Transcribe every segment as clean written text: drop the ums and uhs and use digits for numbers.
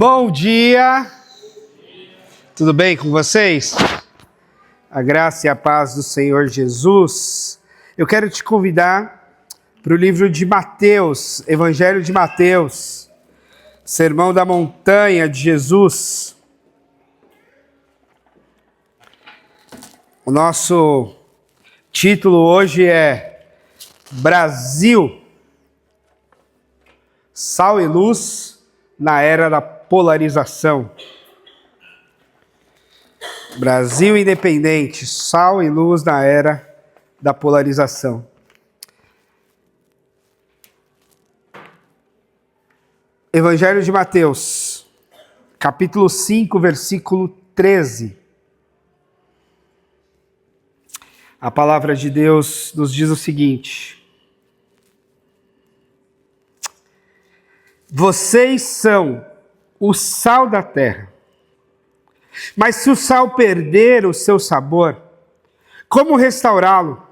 Bom dia! Tudo bem com vocês? A graça e a paz do Senhor Jesus. Eu quero te convidar para o livro de Mateus, Evangelho de Mateus, Sermão da Montanha de Jesus. O nosso título hoje é Brasil, Sal e Luz na Era da Polarização. Brasil independente, sal e luz na era da polarização. Evangelho de Mateus, capítulo 5, versículo 13. A palavra de Deus nos diz o seguinte: vocês são o sal da terra. Mas se o sal perder o seu sabor, como restaurá-lo?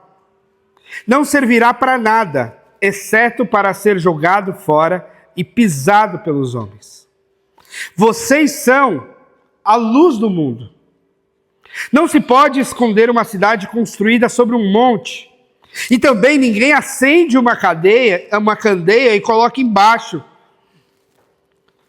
Não servirá para nada, exceto para ser jogado fora e pisado pelos homens. Vocês são a luz do mundo. Não se pode esconder uma cidade construída sobre um monte. E também ninguém acende uma candeia e coloca embaixo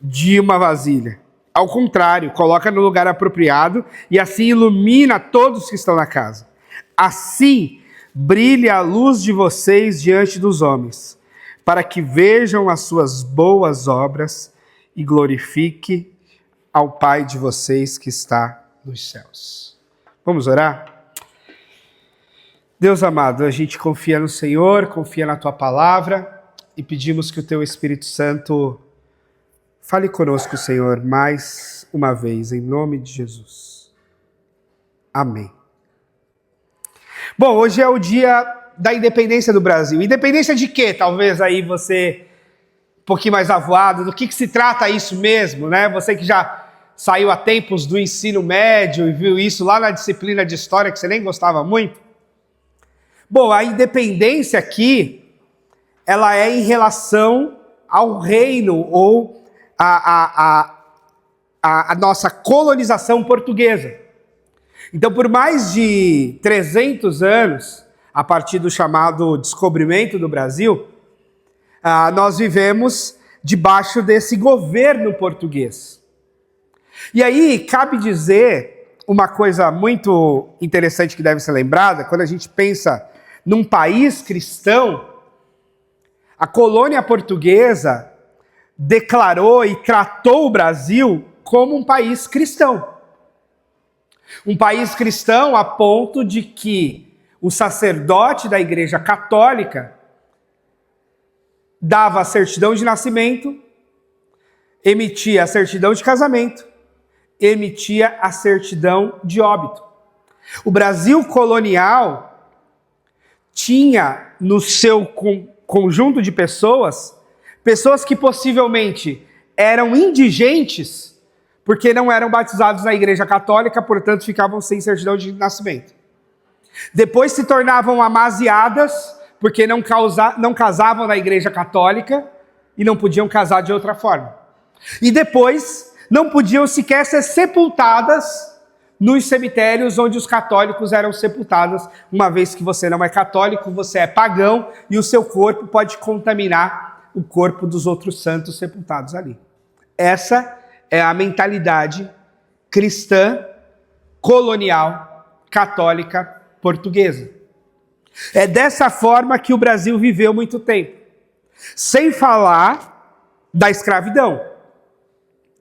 de uma vasilha. Ao contrário, coloca no lugar apropriado e assim ilumina todos que estão na casa. Assim brilha a luz de vocês diante dos homens, para que vejam as suas boas obras e glorifique ao Pai de vocês que está nos céus. Vamos orar? Deus amado, a gente confia no Senhor, confia na Tua palavra e pedimos que o Teu Espírito Santo fale conosco, Senhor, mais uma vez, em nome de Jesus. Amém. Bom, hoje é o dia da independência do Brasil. Independência de quê? Talvez aí você, um pouquinho mais avoado, do que se trata isso mesmo, né? Você que já saiu há tempos do ensino médio e viu isso lá na disciplina de história, que você nem gostava muito. Bom, a independência aqui, ela é em relação ao reino ou a nossa colonização portuguesa. Então, por mais de 300 anos, a partir do chamado descobrimento do Brasil, nós vivemos debaixo desse governo português. E aí, cabe dizer uma coisa muito interessante que deve ser lembrada, quando a gente pensa num país cristão, a colônia portuguesa declarou e tratou o Brasil como um país cristão. Um país cristão a ponto de que o sacerdote da Igreja Católica dava a certidão de nascimento, emitia a certidão de casamento, emitia a certidão de óbito. O Brasil colonial tinha no seu conjunto de pessoas que possivelmente eram indigentes, porque não eram batizados na Igreja Católica, portanto ficavam sem certidão de nascimento. Depois se tornavam amaziadas, porque não casavam na Igreja Católica e não podiam casar de outra forma. E depois não podiam sequer ser sepultadas nos cemitérios onde os católicos eram sepultados. Uma vez que você não é católico, você é pagão e o seu corpo pode contaminar o corpo dos outros santos sepultados ali. Essa é a mentalidade cristã, colonial, católica, portuguesa. É dessa forma que o Brasil viveu muito tempo. Sem falar da escravidão,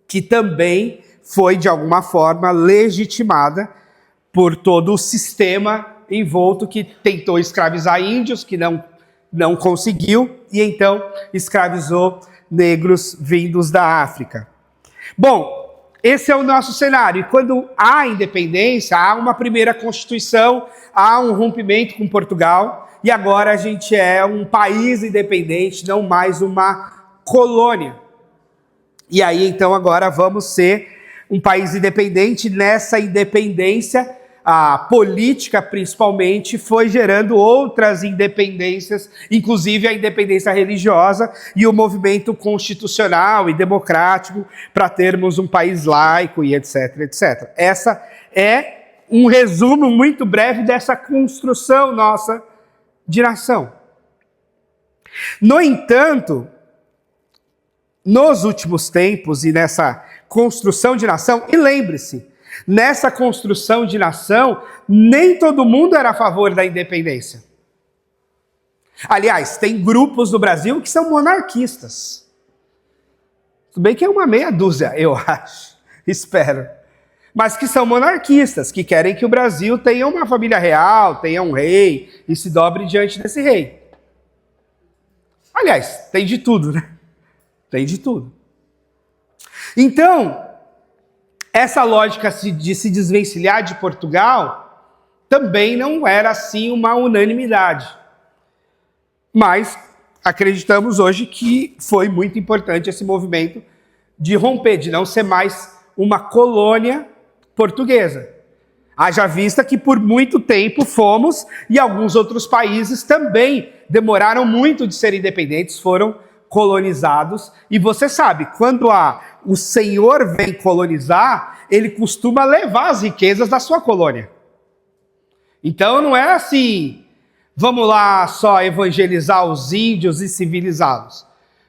que também foi, de alguma forma, legitimada por todo o sistema envolto que tentou escravizar índios, que não conseguiu, e então escravizou negros vindos da África. Bom, esse é o nosso cenário. E quando há independência, há uma primeira constituição, há um rompimento com Portugal, e agora a gente é um país independente, não mais uma colônia. E aí, então, agora vamos ser um país independente. Nessa independência, a política, principalmente, foi gerando outras independências, inclusive a independência religiosa e o movimento constitucional e democrático para termos um país laico e etc, etc. Essa é um resumo muito breve dessa construção nossa de nação. No entanto, nos últimos tempos e nessa construção de nação, e lembre-se, nessa construção de nação, nem todo mundo era a favor da independência. Aliás, tem grupos no Brasil que são monarquistas. Tudo bem que é uma meia dúzia, eu acho, espero. Mas que são monarquistas, que querem que o Brasil tenha uma família real, tenha um rei e se dobre diante desse rei. Aliás, tem de tudo, né? Tem de tudo. Então, essa lógica de se desvencilhar de Portugal também não era assim uma unanimidade. Mas acreditamos hoje que foi muito importante esse movimento de romper, de não ser mais uma colônia portuguesa. Haja vista que por muito tempo fomos, e alguns outros países também demoraram muito de ser independentes, foram colonizados. E você sabe, quando o senhor vem colonizar, ele costuma levar as riquezas da sua colônia. Então não é assim, vamos lá só evangelizar os índios e civilizá-los.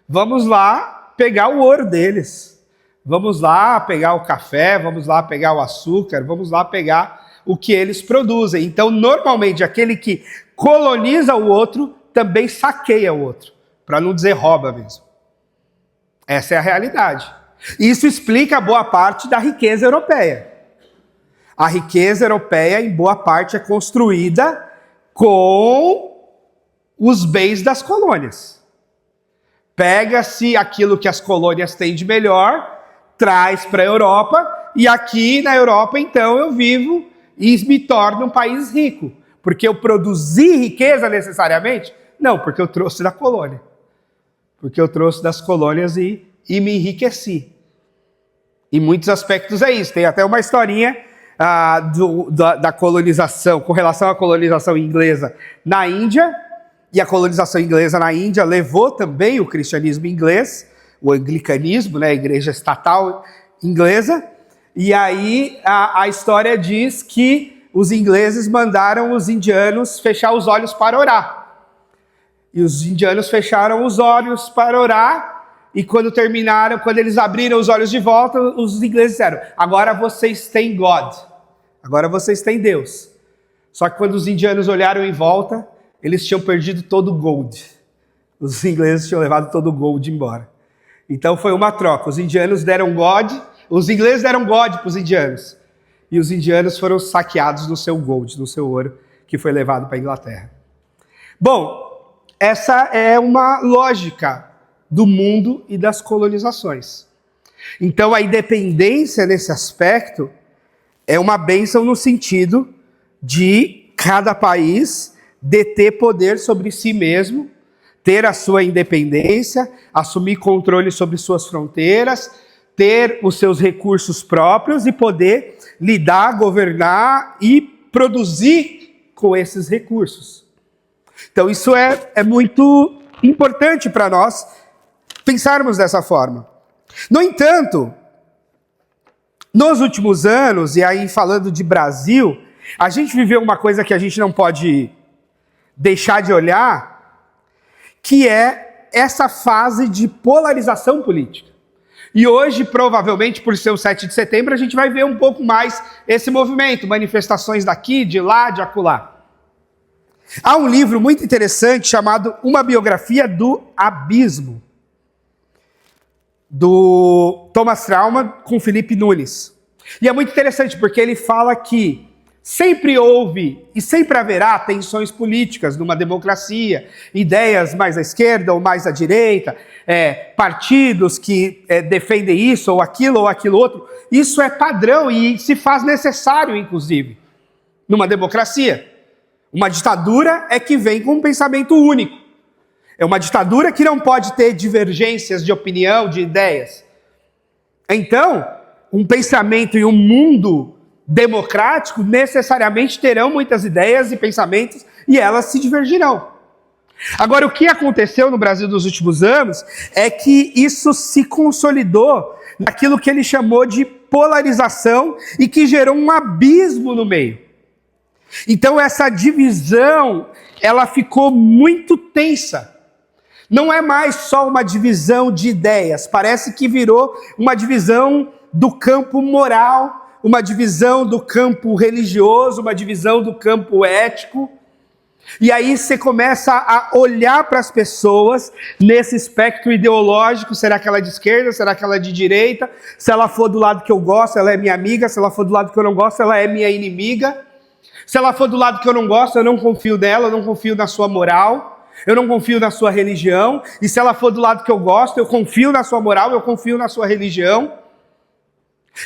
Vamos lá pegar o ouro deles. Vamos lá pegar o café, vamos lá pegar o açúcar, vamos lá pegar o que eles produzem. Então, normalmente, aquele que coloniza o outro também saqueia o outro, para não dizer rouba mesmo. Essa é a realidade. Isso explica boa parte da riqueza europeia. A riqueza europeia, em boa parte, é construída com os bens das colônias. Pega-se aquilo que as colônias têm de melhor, traz para a Europa, e aqui na Europa, então, eu vivo e me torno um país rico. Porque eu produzi riqueza necessariamente? Não, porque eu trouxe da colônia. Porque eu trouxe das colônias e me enriqueci. Em muitos aspectos é isso. Tem até uma historinha da colonização, com relação à colonização inglesa na Índia, e a colonização inglesa na Índia levou também o cristianismo inglês, o anglicanismo, né, a igreja estatal inglesa, e aí a história diz que os ingleses mandaram os indianos fechar os olhos para orar. E os indianos fecharam os olhos para orar, e quando eles abriram os olhos de volta, os ingleses disseram, agora vocês têm God, agora vocês têm Deus. Só que quando os indianos olharam em volta, eles tinham perdido todo o gold. Os ingleses tinham levado todo o gold embora. Então foi uma troca. Os indianos deram God, os ingleses deram God para os indianos. E os indianos foram saqueados no seu gold, no seu ouro, que foi levado para a Inglaterra. Bom, essa é uma lógica do mundo e das colonizações. Então a independência nesse aspecto é uma bênção no sentido de cada país deter poder sobre si mesmo, ter a sua independência, assumir controle sobre suas fronteiras, ter os seus recursos próprios e poder lidar, governar e produzir com esses recursos. Então isso é muito importante para nós pensarmos dessa forma. No entanto, nos últimos anos, e aí falando de Brasil, a gente viveu uma coisa que a gente não pode deixar de olhar, que é essa fase de polarização política. E hoje, provavelmente, por ser o 7 de setembro, a gente vai ver um pouco mais esse movimento, manifestações daqui, de lá, de acolá. Há um livro muito interessante chamado Uma Biografia do Abismo, do Thomas Trauman com Felipe Nunes. E é muito interessante porque ele fala que sempre houve e sempre haverá tensões políticas numa democracia, ideias mais à esquerda ou mais à direita, partidos que defendem isso ou aquilo outro. Isso é padrão e se faz necessário, inclusive, numa democracia. Uma ditadura é que vem com um pensamento único. É uma ditadura que não pode ter divergências de opinião, de ideias. Então, um pensamento e um mundo democrático necessariamente terão muitas ideias e pensamentos e elas se divergirão. Agora, o que aconteceu no Brasil nos últimos anos é que isso se consolidou naquilo que ele chamou de polarização e que gerou um abismo no meio. Então, essa divisão, ela ficou muito tensa. Não é mais só uma divisão de ideias, parece que virou uma divisão do campo moral, uma divisão do campo religioso, uma divisão do campo ético. E aí você começa a olhar para as pessoas nesse espectro ideológico, será que ela é de esquerda, será que ela é de direita? Se ela for do lado que eu gosto, ela é minha amiga, se ela for do lado que eu não gosto, ela é minha inimiga. Se ela for do lado que eu não gosto, eu não confio nela, eu não confio na sua moral, eu não confio na sua religião. E se ela for do lado que eu gosto, eu confio na sua moral, eu confio na sua religião.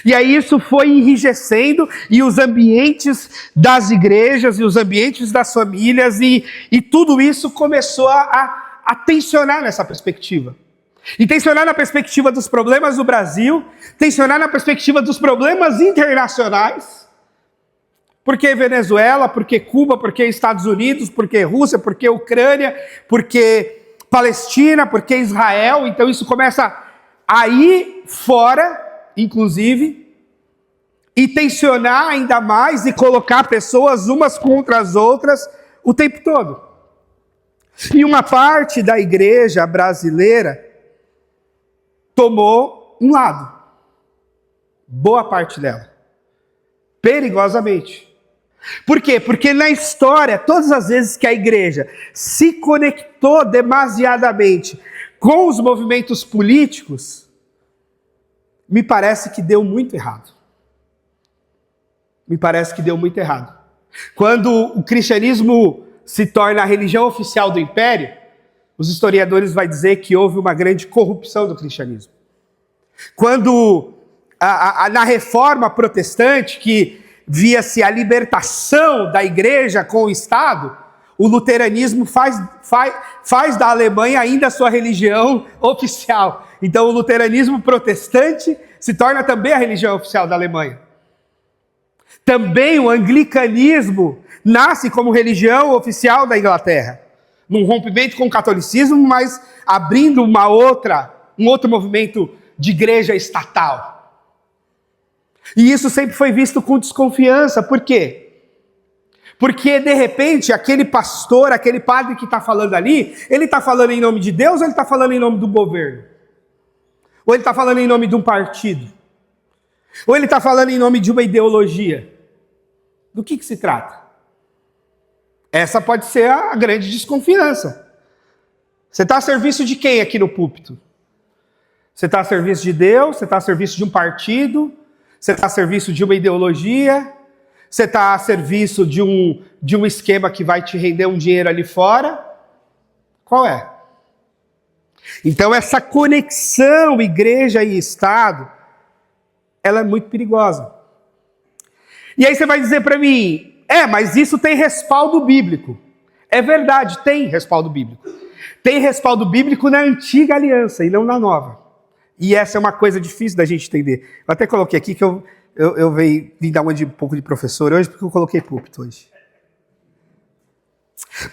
E aí isso foi enrijecendo, e os ambientes das igrejas, e os ambientes das famílias, e tudo isso começou a tensionar nessa perspectiva. E tensionar na perspectiva dos problemas do Brasil, tensionar na perspectiva dos problemas internacionais. Por que Venezuela, por que Cuba, por que Estados Unidos, por que Rússia, por que Ucrânia, por que Palestina, por que Israel? Então isso começa a ir fora, inclusive, e tensionar ainda mais e colocar pessoas umas contra as outras o tempo todo. E uma parte da igreja brasileira tomou um lado. Boa parte dela. Perigosamente. Por quê? Porque na história, todas as vezes que a igreja se conectou demasiadamente com os movimentos políticos, me parece que deu muito errado. Me parece que deu muito errado. Quando o cristianismo se torna a religião oficial do império, os historiadores vão dizer que houve uma grande corrupção do cristianismo. Quando na reforma protestante, que via-se a libertação da igreja com o Estado, o luteranismo faz da Alemanha ainda a sua religião oficial. Então o luteranismo protestante se torna também a religião oficial da Alemanha. Também o anglicanismo nasce como religião oficial da Inglaterra, num rompimento com o catolicismo, mas abrindo um outro movimento de igreja estatal. E isso sempre foi visto com desconfiança. Por quê? Porque, de repente, aquele pastor, aquele padre que está falando ali, ele está falando em nome de Deus ou ele está falando em nome do governo? Ou ele está falando em nome de um partido? Ou ele está falando em nome de uma ideologia? Do que se trata? Essa pode ser a grande desconfiança. Você está a serviço de quem aqui no púlpito? Você está a serviço de Deus? Você está a serviço de um partido? Você está a serviço de uma ideologia? Você está a serviço de um esquema que vai te render um dinheiro ali fora? Qual é? Então essa conexão igreja e Estado, ela é muito perigosa. E aí você vai dizer para mim, mas isso tem respaldo bíblico. É verdade, tem respaldo bíblico. Tem respaldo bíblico na antiga aliança e não na nova. E essa é uma coisa difícil da gente entender. Eu até coloquei aqui que eu vim dar um pouco de professor hoje, porque eu coloquei púlpito hoje.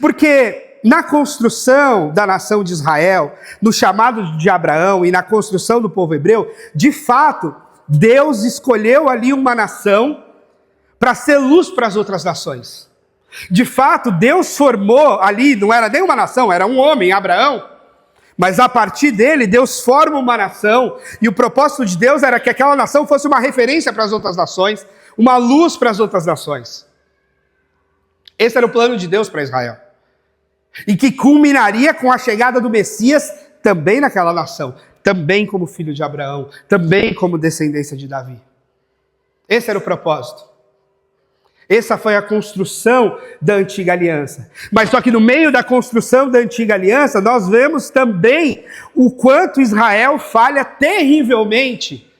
Porque na construção da nação de Israel, no chamado de Abraão e na construção do povo hebreu, de fato, Deus escolheu ali uma nação para ser luz para as outras nações. De fato, Deus formou ali, não era nem uma nação, era um homem, Abraão, mas a partir dele, Deus forma uma nação, e o propósito de Deus era que aquela nação fosse uma referência para as outras nações, uma luz para as outras nações. Esse era o plano de Deus para Israel. E que culminaria com a chegada do Messias também naquela nação, também como filho de Abraão, também como descendência de Davi. Esse era o propósito. Essa foi a construção da antiga aliança. Mas só que no meio da construção da antiga aliança, nós vemos também o quanto Israel falha terrivelmente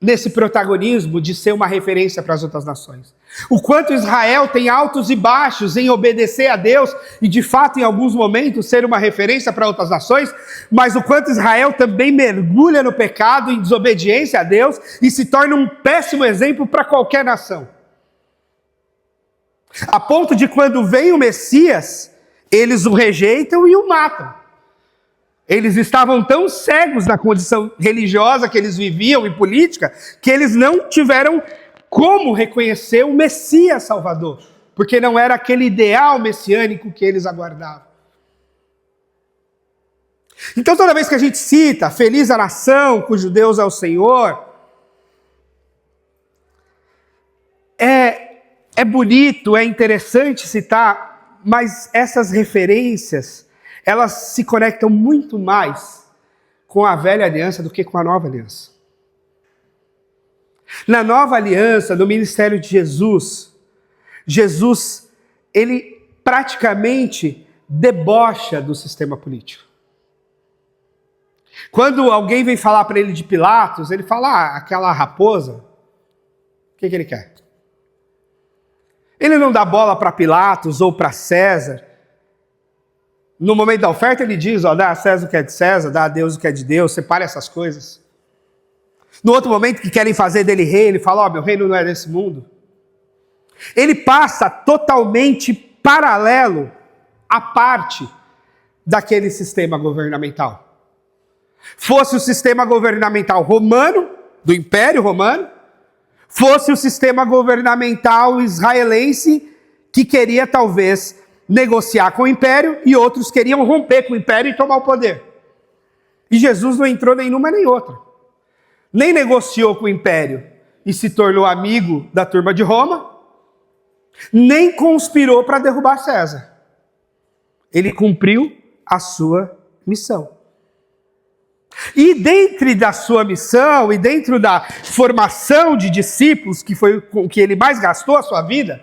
nesse protagonismo de ser uma referência para as outras nações. O quanto Israel tem altos e baixos em obedecer a Deus e, de fato, em alguns momentos, ser uma referência para outras nações, mas o quanto Israel também mergulha no pecado, em desobediência a Deus e se torna um péssimo exemplo para qualquer nação. A ponto de quando vem o Messias, eles o rejeitam e o matam. Eles estavam tão cegos na condição religiosa que eles viviam e política, que eles não tiveram como reconhecer o Messias Salvador, porque não era aquele ideal messiânico que eles aguardavam. Então toda vez que a gente cita feliz a nação cujo Deus é o Senhor, é bonito, é interessante citar, mas essas referências, elas se conectam muito mais com a velha aliança do que com a nova aliança. Na nova aliança, no ministério de Jesus, ele praticamente debocha do sistema político. Quando alguém vem falar para ele de Pilatos, ele fala, aquela raposa, o que ele quer? Ele não dá bola para Pilatos ou para César. No momento da oferta ele diz, dá a César o que é de César, dá a Deus o que é de Deus, separa essas coisas. No outro momento que querem fazer dele rei, ele fala, meu reino não é desse mundo. Ele passa totalmente paralelo à parte daquele sistema governamental. Fosse o sistema governamental romano, do Império Romano, fosse o sistema governamental israelense, que queria talvez negociar com o Império, e outros queriam romper com o Império e tomar o poder. E Jesus não entrou nenhuma nem outra. Nem negociou com o Império e se tornou amigo da turma de Roma, nem conspirou para derrubar César. Ele cumpriu a sua missão. E dentro da sua missão, e dentro da formação de discípulos, que foi com que ele mais gastou a sua vida,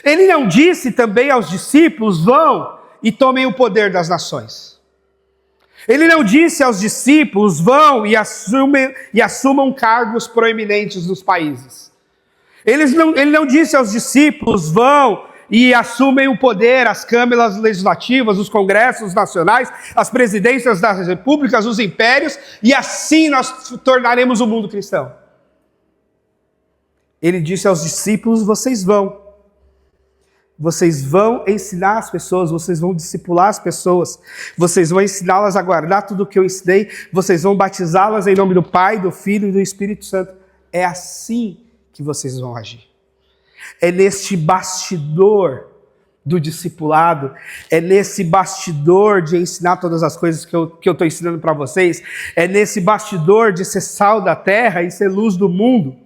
ele não disse também aos discípulos, vão e tomem o poder das nações. Ele não disse aos discípulos, vão e assumam cargos proeminentes nos países. Ele não disse aos discípulos, vão e assumem o poder, as câmaras legislativas, os congressos nacionais, as presidências das repúblicas, os impérios, e assim nós tornaremos o mundo cristão. Ele disse aos discípulos, vocês vão ensinar as pessoas, vocês vão discipular as pessoas, vocês vão ensiná-las a guardar tudo o que eu ensinei, vocês vão batizá-las em nome do Pai, do Filho e do Espírito Santo. É assim que vocês vão agir. É neste bastidor do discipulado, é nesse bastidor de ensinar todas as coisas que eu estou ensinando para vocês, é nesse bastidor de ser sal da terra e ser luz do mundo.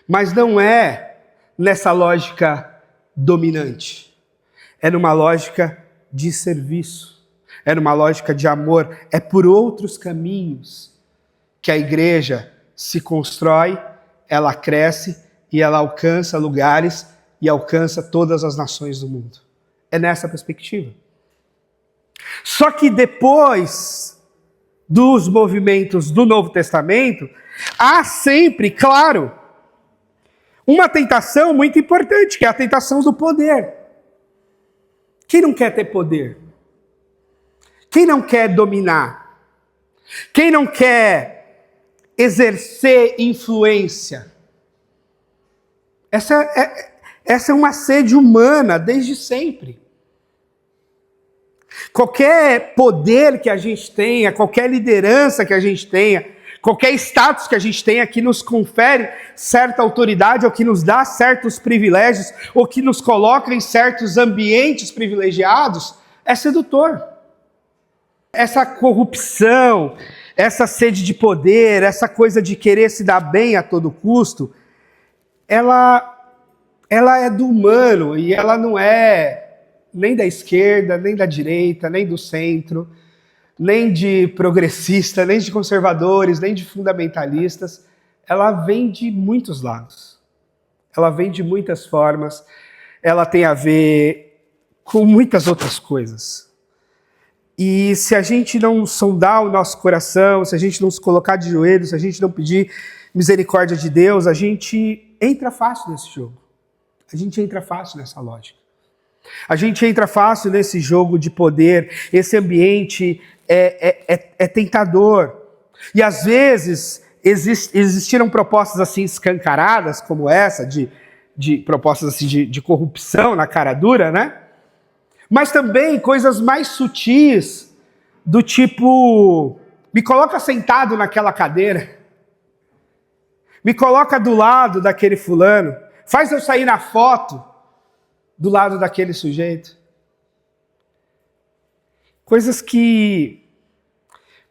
Mas não é nessa lógica dominante, é numa lógica de serviço, é numa lógica de amor, é por outros caminhos que a igreja se constrói, ela cresce e ela alcança lugares e alcança todas as nações do mundo. É nessa perspectiva. Só que depois dos movimentos do Novo Testamento, há sempre, claro, uma tentação muito importante, que é a tentação do poder. Quem não quer ter poder? Quem não quer dominar? Quem não quer exercer influência? Essa é uma sede humana desde sempre. Qualquer poder que a gente tenha, qualquer liderança que a gente tenha, qualquer status que a gente tenha que nos confere certa autoridade, ou que nos dá certos privilégios, ou que nos coloca em certos ambientes privilegiados, é sedutor. Essa corrupção, essa sede de poder, essa coisa de querer se dar bem a todo custo, ela é do humano, e ela não é nem da esquerda, nem da direita, nem do centro, nem de progressista, nem de conservadores, nem de fundamentalistas. Ela vem de muitos lados. Ela vem de muitas formas. Ela tem a ver com muitas outras coisas. E se a gente não sondar o nosso coração, se a gente não se colocar de joelhos, se a gente não pedir misericórdia de Deus, a gente entra fácil nesse jogo. A gente entra fácil nessa lógica. A gente entra fácil nesse jogo de poder. Esse ambiente é tentador. E às vezes existiram propostas assim escancaradas, como essa, de propostas assim de corrupção na cara dura, né? Mas também coisas mais sutis, do tipo, me coloca sentado naquela cadeira, me coloca do lado daquele fulano, faz eu sair na foto do lado daquele sujeito. Coisas que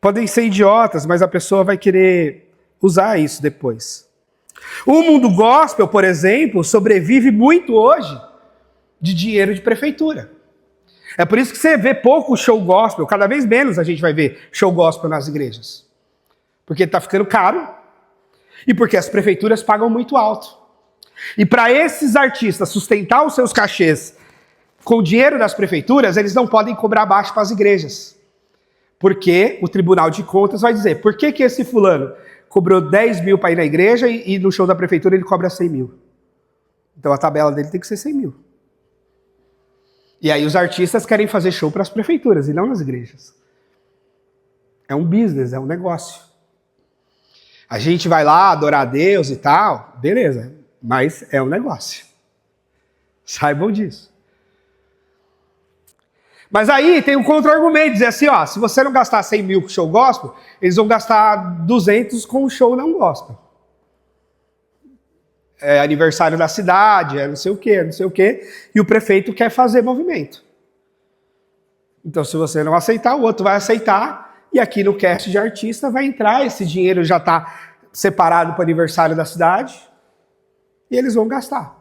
podem ser idiotas, mas a pessoa vai querer usar isso depois. O mundo gospel, por exemplo, sobrevive muito hoje de dinheiro de prefeitura. É por isso que você vê pouco show gospel, cada vez menos a gente vai ver show gospel nas igrejas. Porque está ficando caro e porque as prefeituras pagam muito alto. E para esses artistas sustentar os seus cachês com o dinheiro das prefeituras, eles não podem cobrar baixo para as igrejas. Porque o Tribunal de Contas vai dizer, por que esse fulano cobrou 10 mil para ir na igreja e no show da prefeitura ele cobra 100 mil? Então a tabela dele tem que ser 100 mil. E aí os artistas querem fazer show para as prefeituras e não nas igrejas. É um business, é um negócio. A gente vai lá adorar a Deus e tal, beleza, mas é um negócio. Saibam disso. Mas aí tem um contra-argumento, dizer assim, ó, se você não gastar 100 mil com show gospel, eles vão gastar 200 com o show não gospel. É aniversário da cidade, é não sei o quê, e o prefeito quer fazer movimento. Então, se você não aceitar, o outro vai aceitar, e aqui no cast de artista vai entrar, esse dinheiro já está separado para o aniversário da cidade, e eles vão gastar.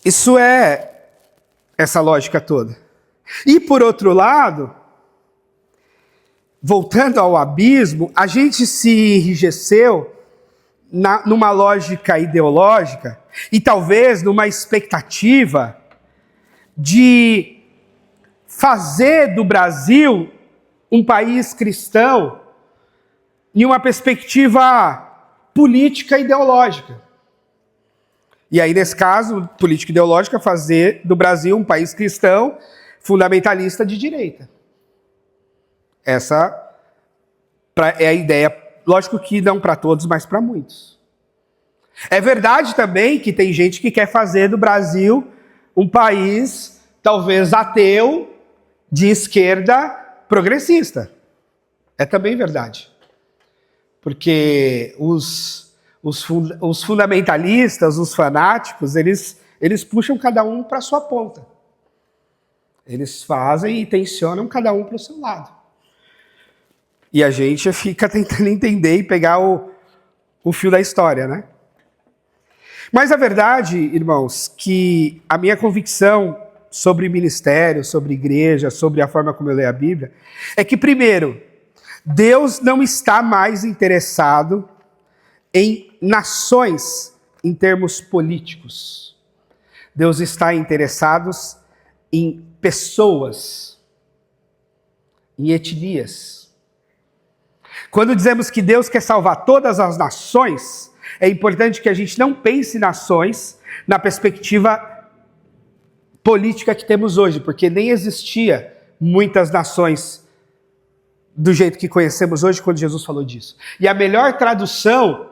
Isso é essa lógica toda. E, por outro lado, voltando ao abismo, a gente se enrijeceu numa lógica ideológica e talvez numa expectativa de fazer do Brasil um país cristão em uma perspectiva política ideológica. E aí, nesse caso, política ideológica, fazer do Brasil um país cristão fundamentalista de direita. Essa é a ideia, lógico que não para todos, mas para muitos. É verdade também que tem gente que quer fazer do Brasil um país, talvez ateu, de esquerda, progressista. É também verdade. Porque os fundamentalistas, os fanáticos, eles puxam cada um para a sua ponta. Eles fazem e tensionam cada um para o seu lado. E a gente fica tentando entender e pegar o fio da história, né? Mas a verdade, irmãos, que a minha convicção sobre ministério, sobre igreja, sobre a forma como eu leio a Bíblia, é que, primeiro, Deus não está mais interessado em nações em termos políticos. Deus está interessado em pessoas, em etnias. Quando dizemos que Deus quer salvar todas as nações, é importante que a gente não pense nações na perspectiva política que temos hoje, porque nem existia muitas nações do jeito que conhecemos hoje quando Jesus falou disso. E a melhor tradução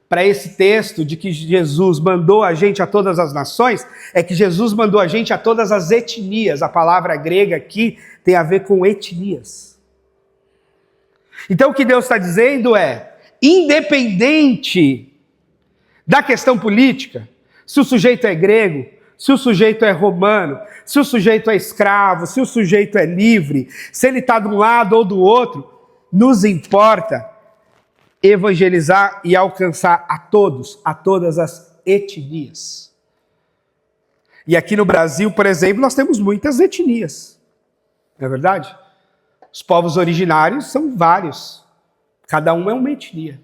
para esse texto de que Jesus mandou a gente a todas as nações é que Jesus mandou a gente a todas as etnias. A palavra grega aqui tem a ver com etnias. Então o que Deus está dizendo é, independente da questão política, se o sujeito é grego, se o sujeito é romano, se o sujeito é escravo, se o sujeito é livre, se ele está de um lado ou do outro, nos importa evangelizar e alcançar a todos, a todas as etnias. E aqui no Brasil, por exemplo, nós temos muitas etnias, não é verdade? Os povos originários são vários, cada um é uma etnia.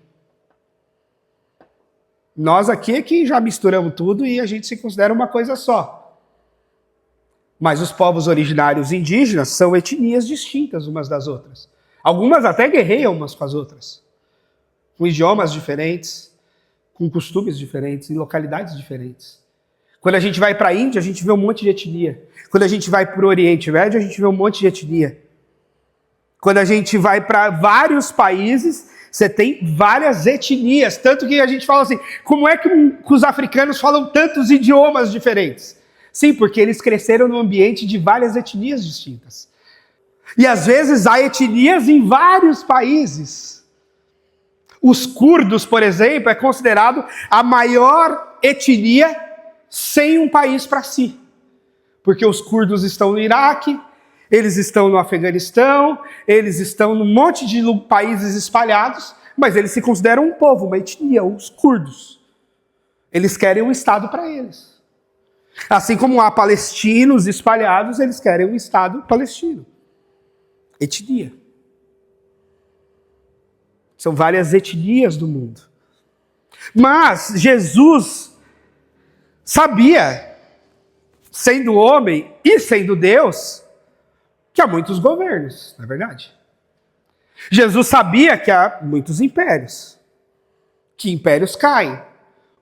Nós aqui é que já misturamos tudo e a gente se considera uma coisa só. Mas os povos originários indígenas são etnias distintas umas das outras. Algumas até guerreiam umas com as outras, com idiomas diferentes, com costumes diferentes, em localidades diferentes. Quando a gente vai para a Índia, a gente vê um monte de etnia. Quando a gente vai para o Oriente Médio, a gente vê um monte de etnia. Quando a gente vai para vários países, você tem várias etnias. Tanto que a gente fala assim, como é que os africanos falam tantos idiomas diferentes? Sim, porque eles cresceram num ambiente de várias etnias distintas. E às vezes há etnias em vários países. Os curdos, por exemplo, é considerado a maior etnia sem um país para si. Porque os curdos estão no Iraque, eles estão no Afeganistão, eles estão num monte de países espalhados, mas eles se consideram um povo, uma etnia, os curdos. Eles querem um Estado para eles. Assim como há palestinos espalhados, eles querem um Estado palestino. Etnia. São várias etnias do mundo. Mas Jesus sabia, sendo homem e sendo Deus, que há muitos governos, não é verdade? Jesus sabia que há muitos impérios, que impérios caem,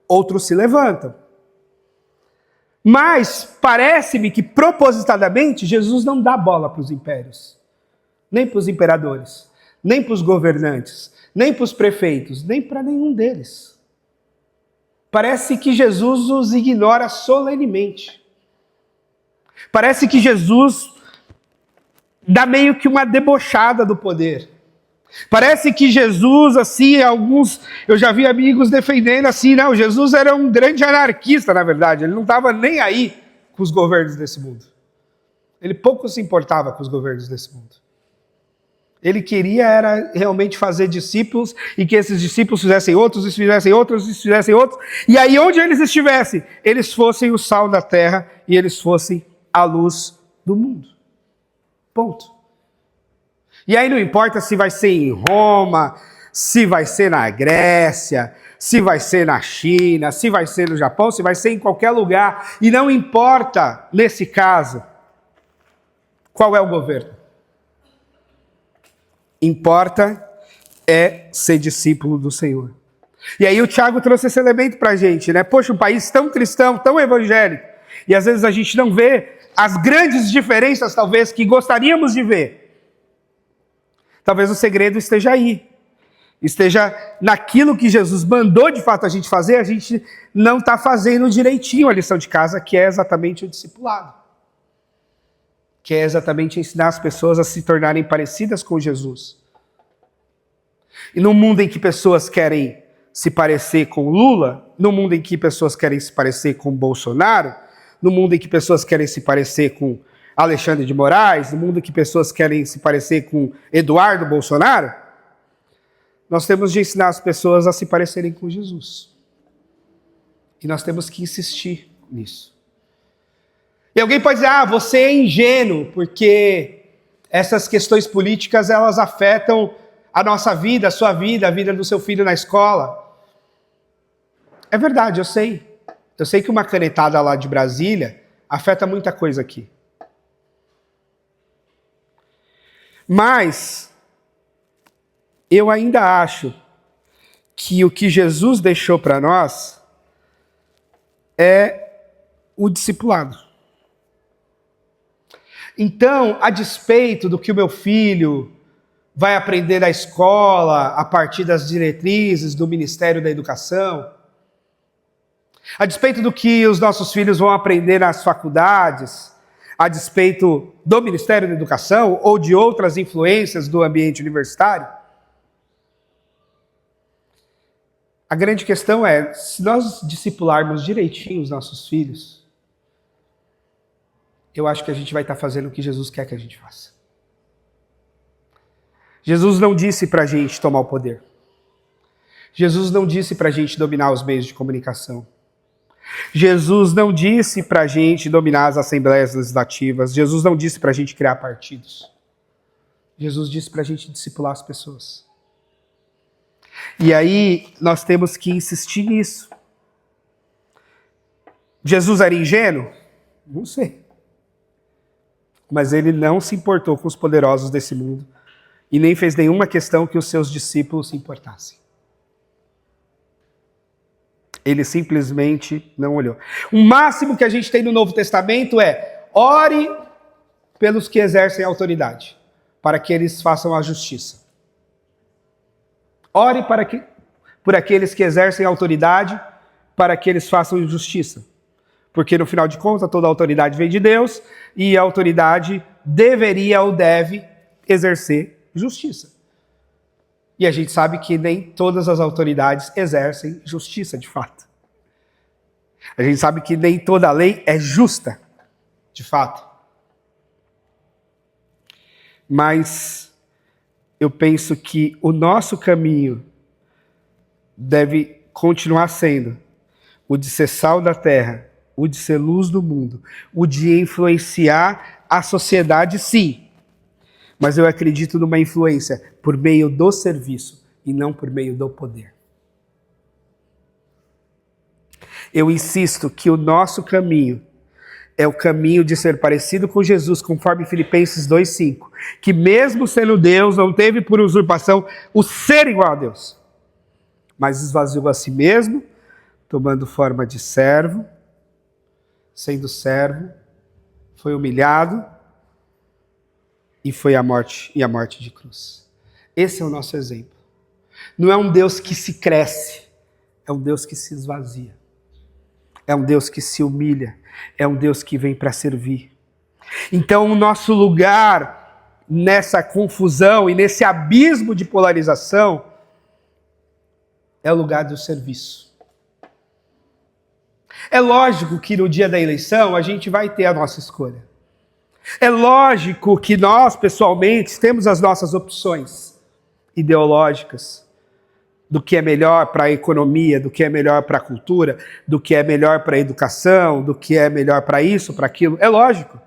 outros se levantam. Mas parece-me que propositadamente Jesus não dá bola para os impérios, nem para os imperadores, nem para os governantes, nem para os prefeitos, nem para nenhum deles. Parece que Jesus os ignora solenemente. Parece que Jesus dá meio que uma debochada do poder. Parece que Jesus, assim, eu já vi amigos defendendo assim, não, Jesus era um grande anarquista, na verdade, ele não estava nem aí com os governos desse mundo. Ele pouco se importava com os governos desse mundo. Ele queria era realmente fazer discípulos e que esses discípulos fizessem outros, e fizessem outros, e fizessem outros, e aí onde eles estivessem, eles fossem o sal da terra e eles fossem a luz do mundo. Ponto. E aí não importa se vai ser em Roma, se vai ser na Grécia, se vai ser na China, se vai ser no Japão, se vai ser em qualquer lugar. E não importa, nesse caso, qual é o governo. Importa é ser discípulo do Senhor. E aí o Tiago trouxe esse elemento para a gente, né? Poxa, um país tão cristão, tão evangélico, e às vezes a gente não vê as grandes diferenças, talvez, que gostaríamos de ver. Talvez o segredo esteja aí. Esteja naquilo que Jesus mandou de fato a gente fazer, a gente não está fazendo direitinho a lição de casa, que é exatamente o discipulado. Que é exatamente ensinar as pessoas a se tornarem parecidas com Jesus. E num mundo em que pessoas querem se parecer com Lula, no mundo em que pessoas querem se parecer com Bolsonaro, no mundo em que pessoas querem se parecer com Alexandre de Moraes, no mundo em que pessoas querem se parecer com Eduardo Bolsonaro, nós temos de ensinar as pessoas a se parecerem com Jesus. E nós temos que insistir nisso. E alguém pode dizer, você é ingênuo, porque essas questões políticas, elas afetam a nossa vida, a sua vida, a vida do seu filho na escola. É verdade, eu sei. Eu sei que uma canetada lá de Brasília afeta muita coisa aqui. Mas eu ainda acho que o que Jesus deixou para nós é o discipulado. Então, a despeito do que o meu filho vai aprender na escola, a partir das diretrizes do Ministério da Educação, a despeito do que os nossos filhos vão aprender nas faculdades, a despeito do Ministério da Educação ou de outras influências do ambiente universitário, a grande questão é, se nós discipularmos direitinho os nossos filhos, eu acho que a gente vai estar fazendo o que Jesus quer que a gente faça. Jesus não disse para a gente tomar o poder. Jesus não disse para a gente dominar os meios de comunicação. Jesus não disse para a gente dominar as assembleias legislativas. Jesus não disse para a gente criar partidos. Jesus disse para a gente discipular as pessoas. E aí nós temos que insistir nisso. Jesus era ingênuo? Não sei. Mas ele não se importou com os poderosos desse mundo e nem fez nenhuma questão que os seus discípulos se importassem. Ele simplesmente não olhou. O máximo que a gente tem no Novo Testamento é: ore pelos que exercem autoridade, para que eles façam a justiça. Ore por aqueles que exercem autoridade, para que eles façam justiça. Porque, no final de contas, toda a autoridade vem de Deus e a autoridade deveria ou deve exercer justiça. E a gente sabe que nem todas as autoridades exercem justiça, de fato. A gente sabe que nem toda lei é justa, de fato. Mas eu penso que o nosso caminho deve continuar sendo o de ser sal da terra, o de ser luz do mundo, o de influenciar a sociedade, sim. Mas eu acredito numa influência por meio do serviço e não por meio do poder. Eu insisto que o nosso caminho é o caminho de ser parecido com Jesus, conforme Filipenses 2,5, que mesmo sendo Deus, não teve por usurpação o ser igual a Deus, mas esvaziou a si mesmo, tomando forma de servo, sendo servo, foi humilhado e foi a morte de cruz. Esse é o nosso exemplo. Não é um Deus que se cresce, é um Deus que se esvazia. É um Deus que se humilha, é um Deus que vem para servir. Então o nosso lugar nessa confusão e nesse abismo de polarização é o lugar do serviço. É lógico que no dia da eleição a gente vai ter a nossa escolha. É lógico que nós, pessoalmente, temos as nossas opções ideológicas do que é melhor para a economia, do que é melhor para a cultura, do que é melhor para a educação, do que é melhor para isso, para aquilo. É lógico.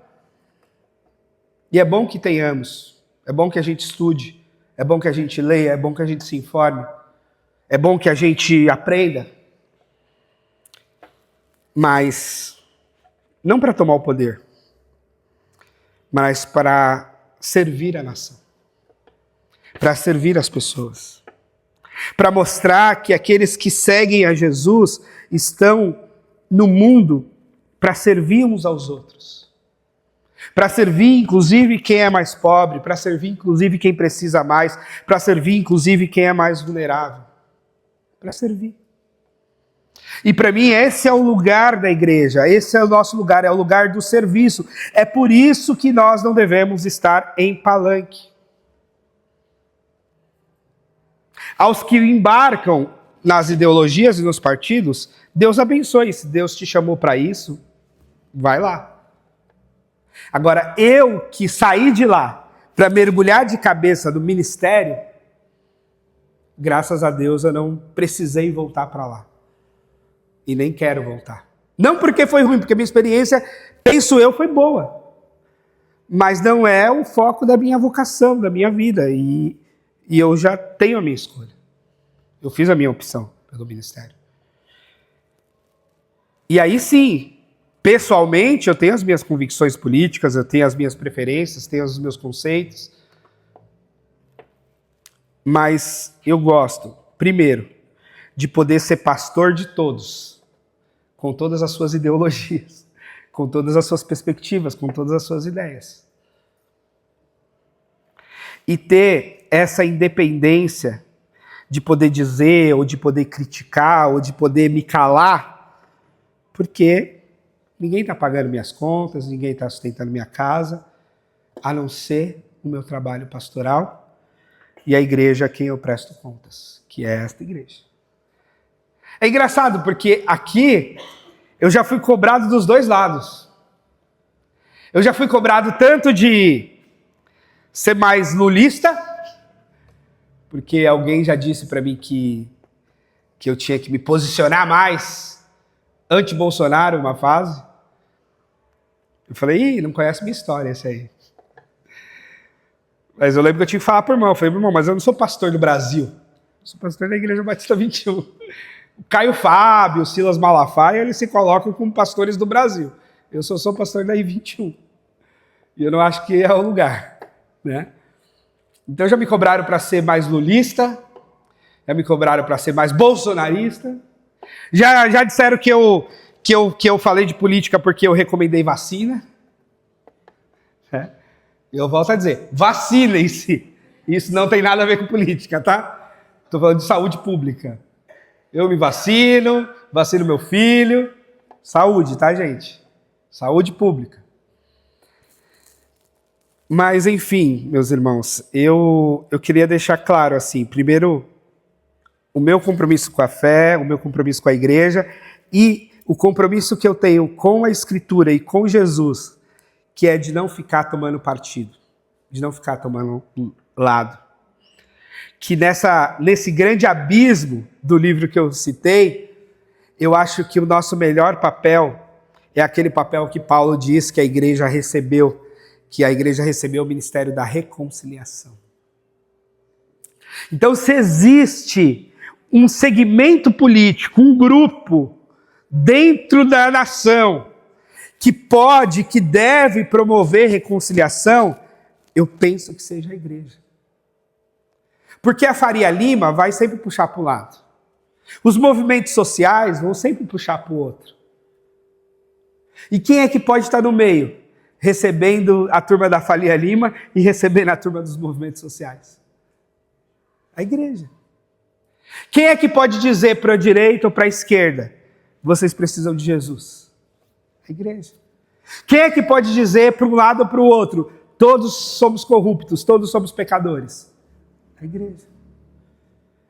E é bom que tenhamos. É bom que a gente estude. É bom que a gente leia. É bom que a gente se informe. É bom que a gente aprenda. Mas não para tomar o poder, mas para servir a nação, para servir as pessoas, para mostrar que aqueles que seguem a Jesus estão no mundo para servir uns aos outros, para servir inclusive quem é mais pobre, para servir inclusive quem precisa mais, para servir inclusive quem é mais vulnerável, para servir. E para mim esse é o lugar da igreja, esse é o nosso lugar, é o lugar do serviço. É por isso que nós não devemos estar em palanque. Aos que embarcam nas ideologias e nos partidos, Deus abençoe. Se Deus te chamou para isso, vai lá. Agora, eu que saí de lá para mergulhar de cabeça no ministério, graças a Deus eu não precisei voltar para lá. E nem quero voltar. Não porque foi ruim, porque a minha experiência, penso eu, foi boa. Mas não é o foco da minha vocação, da minha vida. E eu já tenho a minha escolha. Eu fiz a minha opção pelo ministério. E aí sim, pessoalmente, eu tenho as minhas convicções políticas, eu tenho as minhas preferências, tenho os meus conceitos. Mas eu gosto, primeiro, de poder ser pastor de todos, com todas as suas ideologias, com todas as suas perspectivas, com todas as suas ideias. E ter essa independência de poder dizer, ou de poder criticar, ou de poder me calar, porque ninguém está pagando minhas contas, ninguém está sustentando minha casa, a não ser o meu trabalho pastoral e a igreja a quem eu presto contas, que é esta igreja. É engraçado, porque aqui eu já fui cobrado dos dois lados. Eu já fui cobrado tanto de ser mais lulista, porque alguém já disse para mim que eu tinha que me posicionar mais anti-Bolsonaro uma fase. Eu falei, não conhece minha história esse aí. Mas eu lembro que eu tinha que falar pro irmão. Eu falei, irmão, mas eu não sou pastor do Brasil. Eu sou pastor da Igreja Batista 21. O Caio Fábio, o Silas Malafaia, eles se colocam como pastores do Brasil. Eu só sou pastor da I21. E eu não acho que é o lugar, né? Então já me cobraram para ser mais lulista, já me cobraram para ser mais bolsonarista, já disseram que eu falei de política porque eu recomendei vacina. Eu volto a dizer, vacinem-se. Isso não tem nada a ver com política, tá? Estou falando de saúde pública. Eu me vacino meu filho. Saúde, tá, gente? Saúde pública. Mas, enfim, meus irmãos, eu queria deixar claro, assim, primeiro, o meu compromisso com a fé, o meu compromisso com a igreja e o compromisso que eu tenho com a Escritura e com Jesus, que é de não ficar tomando partido, de não ficar tomando lado. Que nesse grande abismo do livro que eu citei, eu acho que o nosso melhor papel é aquele papel que Paulo diz que a igreja recebeu o ministério da reconciliação. Então, se existe um segmento político, um grupo dentro da nação que pode, que deve promover reconciliação, eu penso que seja a igreja. Porque a Faria Lima vai sempre puxar para um lado. Os movimentos sociais vão sempre puxar para o outro. E quem é que pode estar no meio? Recebendo a turma da Faria Lima e recebendo a turma dos movimentos sociais? A igreja. Quem é que pode dizer para a direita ou para a esquerda? Vocês precisam de Jesus? A igreja. Quem é que pode dizer para um lado ou para o outro? Todos somos corruptos, todos somos pecadores? A igreja.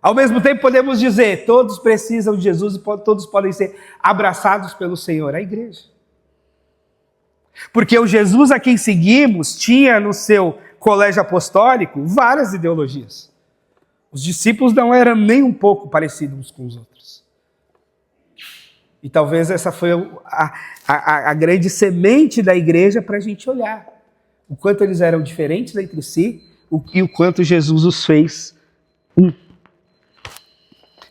Ao mesmo tempo podemos dizer, todos precisam de Jesus e todos podem ser abraçados pelo Senhor? A igreja. Porque o Jesus a quem seguimos tinha no seu colégio apostólico várias ideologias. Os discípulos não eram nem um pouco parecidos uns com os outros. E talvez essa foi a grande semente da igreja para a gente olhar. O quanto eles eram diferentes entre si e o quanto Jesus os fez um.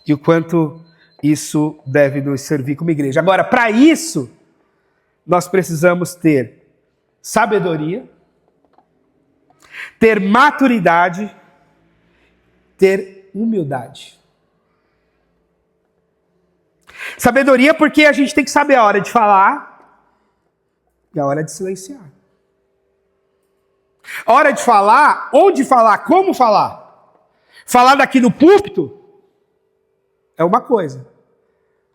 E o quanto isso deve nos servir como igreja. Agora, para isso, nós precisamos ter sabedoria, ter maturidade, ter humildade. Sabedoria porque a gente tem que saber a hora de falar e a hora de silenciar. A hora de falar, onde falar, como falar. Falar daqui no púlpito é uma coisa.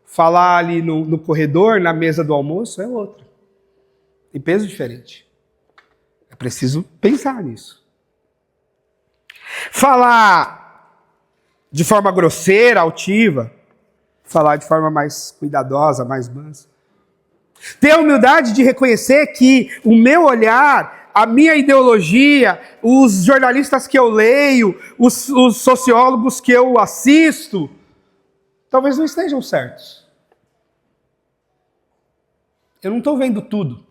Falar ali no corredor, na mesa do almoço, é outra. Tem peso diferente. É preciso pensar nisso. Falar de forma grosseira, altiva. Falar de forma mais cuidadosa, mais mansa. Ter a humildade de reconhecer que o meu olhar, a minha ideologia, os jornalistas que eu leio, os sociólogos que eu assisto, talvez não estejam certos. Eu não estou vendo tudo.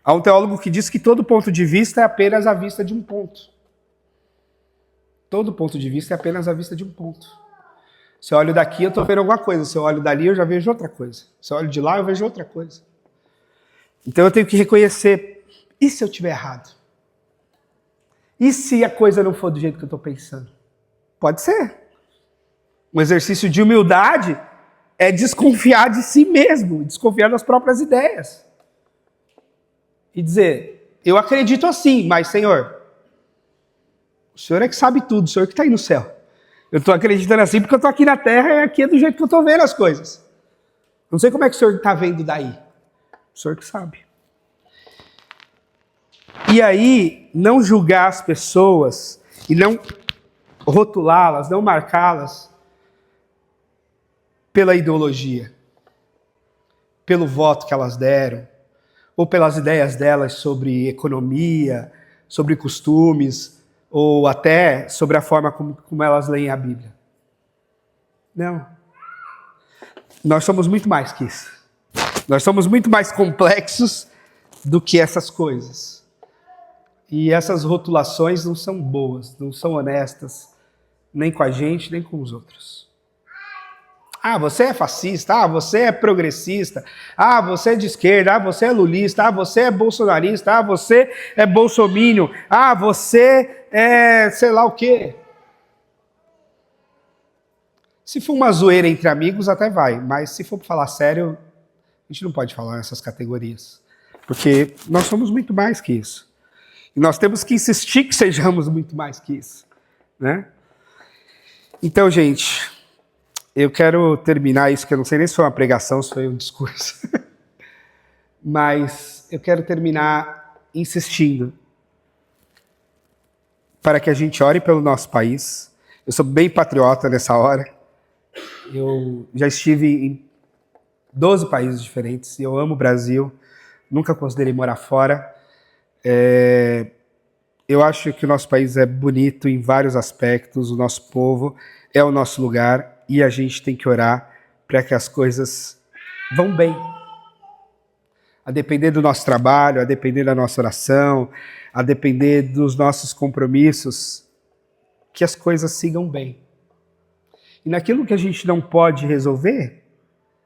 Há um teólogo que diz que todo ponto de vista é apenas a vista de um ponto. Todo ponto de vista é apenas a vista de um ponto. Se eu olho daqui, eu estou vendo alguma coisa. Se eu olho dali, eu já vejo outra coisa. Se eu olho de lá, eu vejo outra coisa. Então eu tenho que reconhecer, e se eu estiver errado? E se a coisa não for do jeito que eu estou pensando? Pode ser. Um exercício de humildade é desconfiar de si mesmo, desconfiar das próprias ideias. E dizer, eu acredito assim, mas Senhor, o Senhor é que sabe tudo, o Senhor que está aí no céu. Eu estou acreditando assim porque eu estou aqui na terra e aqui é do jeito que eu estou vendo as coisas. Não sei como é que o Senhor está vendo daí. O Senhor que sabe. E aí, não julgar as pessoas e não rotulá-las, não marcá-las pela ideologia, pelo voto que elas deram, ou pelas ideias delas sobre economia, sobre costumes, ou até sobre a forma como elas leem a Bíblia. Não. Nós somos muito mais que isso. Nós somos muito mais complexos do que essas coisas. E essas rotulações não são boas, não são honestas, nem com a gente, nem com os outros. Ah, você é fascista, ah, você é progressista, ah, você é de esquerda, ah, você é lulista, ah, você é bolsonarista, ah, você é bolsominion, ah, você é sei lá o quê. Se for uma zoeira entre amigos, até vai, mas se for para falar sério, a gente não pode falar nessas categorias, porque nós somos muito mais que isso. E nós temos que insistir que sejamos muito mais que isso, né? Então, gente, eu quero terminar isso, que eu não sei nem se foi uma pregação, se foi um discurso, mas eu quero terminar insistindo para que a gente ore pelo nosso país. Eu sou bem patriota nessa hora. Eu já estive em 12 países diferentes e eu amo o Brasil, nunca considerei morar fora. Eu acho que o nosso país é bonito em vários aspectos, o nosso povo é o nosso lugar e a gente tem que orar para que as coisas vão bem. A depender do nosso trabalho, a depender da nossa oração, a depender dos nossos compromissos, que as coisas sigam bem. E naquilo que a gente não pode resolver,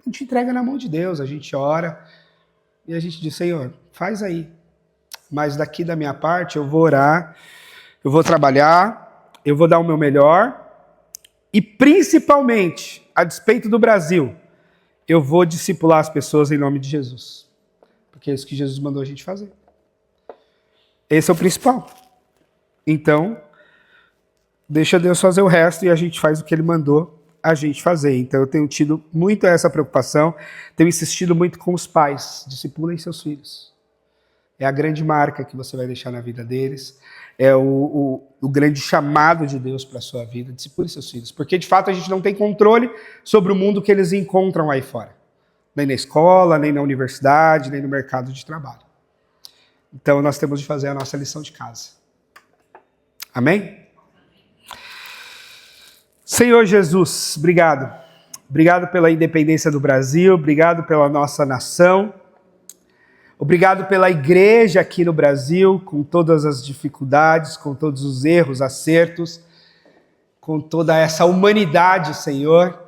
a gente entrega na mão de Deus, a gente ora e a gente diz, Senhor, faz aí. Mas daqui da minha parte eu vou orar, eu vou trabalhar, eu vou dar o meu melhor e principalmente, a despeito do Brasil, eu vou discipular as pessoas em nome de Jesus. Porque é isso que Jesus mandou a gente fazer. Esse é o principal. Então, deixa Deus fazer o resto e a gente faz o que Ele mandou a gente fazer. Então eu tenho tido muito essa preocupação, tenho insistido muito com os pais, discipulem seus filhos. É a grande marca que você vai deixar na vida deles, é o grande chamado de Deus para a sua vida, discipule seus filhos. Porque de fato a gente não tem controle sobre o mundo que eles encontram aí fora. Nem na escola, nem na universidade, nem no mercado de trabalho. Então nós temos de fazer a nossa lição de casa. Amém? Senhor Jesus, obrigado. Obrigado pela independência do Brasil, obrigado pela nossa nação, obrigado pela igreja aqui no Brasil, com todas as dificuldades, com todos os erros, acertos, com toda essa humanidade, Senhor.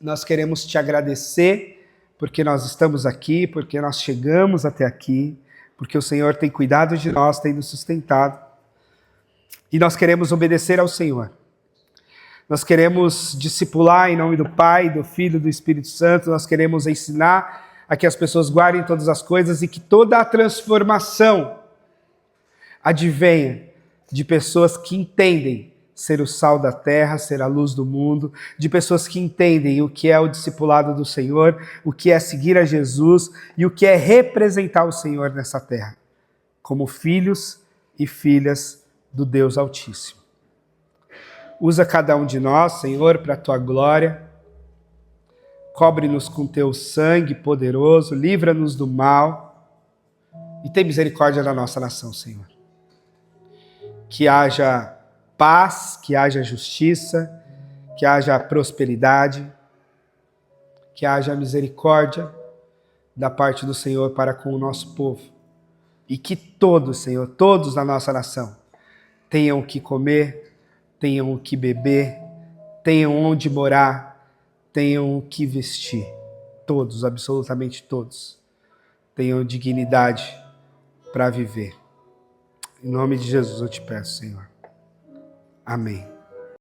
Nós queremos te agradecer porque nós estamos aqui, porque nós chegamos até aqui, porque o Senhor tem cuidado de nós, tem nos sustentado. E nós queremos obedecer ao Senhor. Nós queremos discipular em nome do Pai, do Filho e do Espírito Santo. Nós queremos ensinar a que as pessoas guardem todas as coisas e que toda a transformação advenha de pessoas que entendem ser o sal da terra, ser a luz do mundo, de pessoas que entendem o que é o discipulado do Senhor, o que é seguir a Jesus e o que é representar o Senhor nessa terra, como filhos e filhas do Deus Altíssimo. Usa cada um de nós, Senhor, para a tua glória. Cobre-nos com teu sangue poderoso, livra-nos do mal e tem misericórdia da nossa nação, Senhor. Que haja paz, que haja justiça, que haja prosperidade, que haja misericórdia da parte do Senhor para com o nosso povo. E que todos, Senhor, todos da nossa nação tenham o que comer, tenham o que beber, tenham onde morar, tenham o que vestir. Todos, absolutamente todos, tenham dignidade para viver. Em nome de Jesus eu te peço, Senhor. Amém.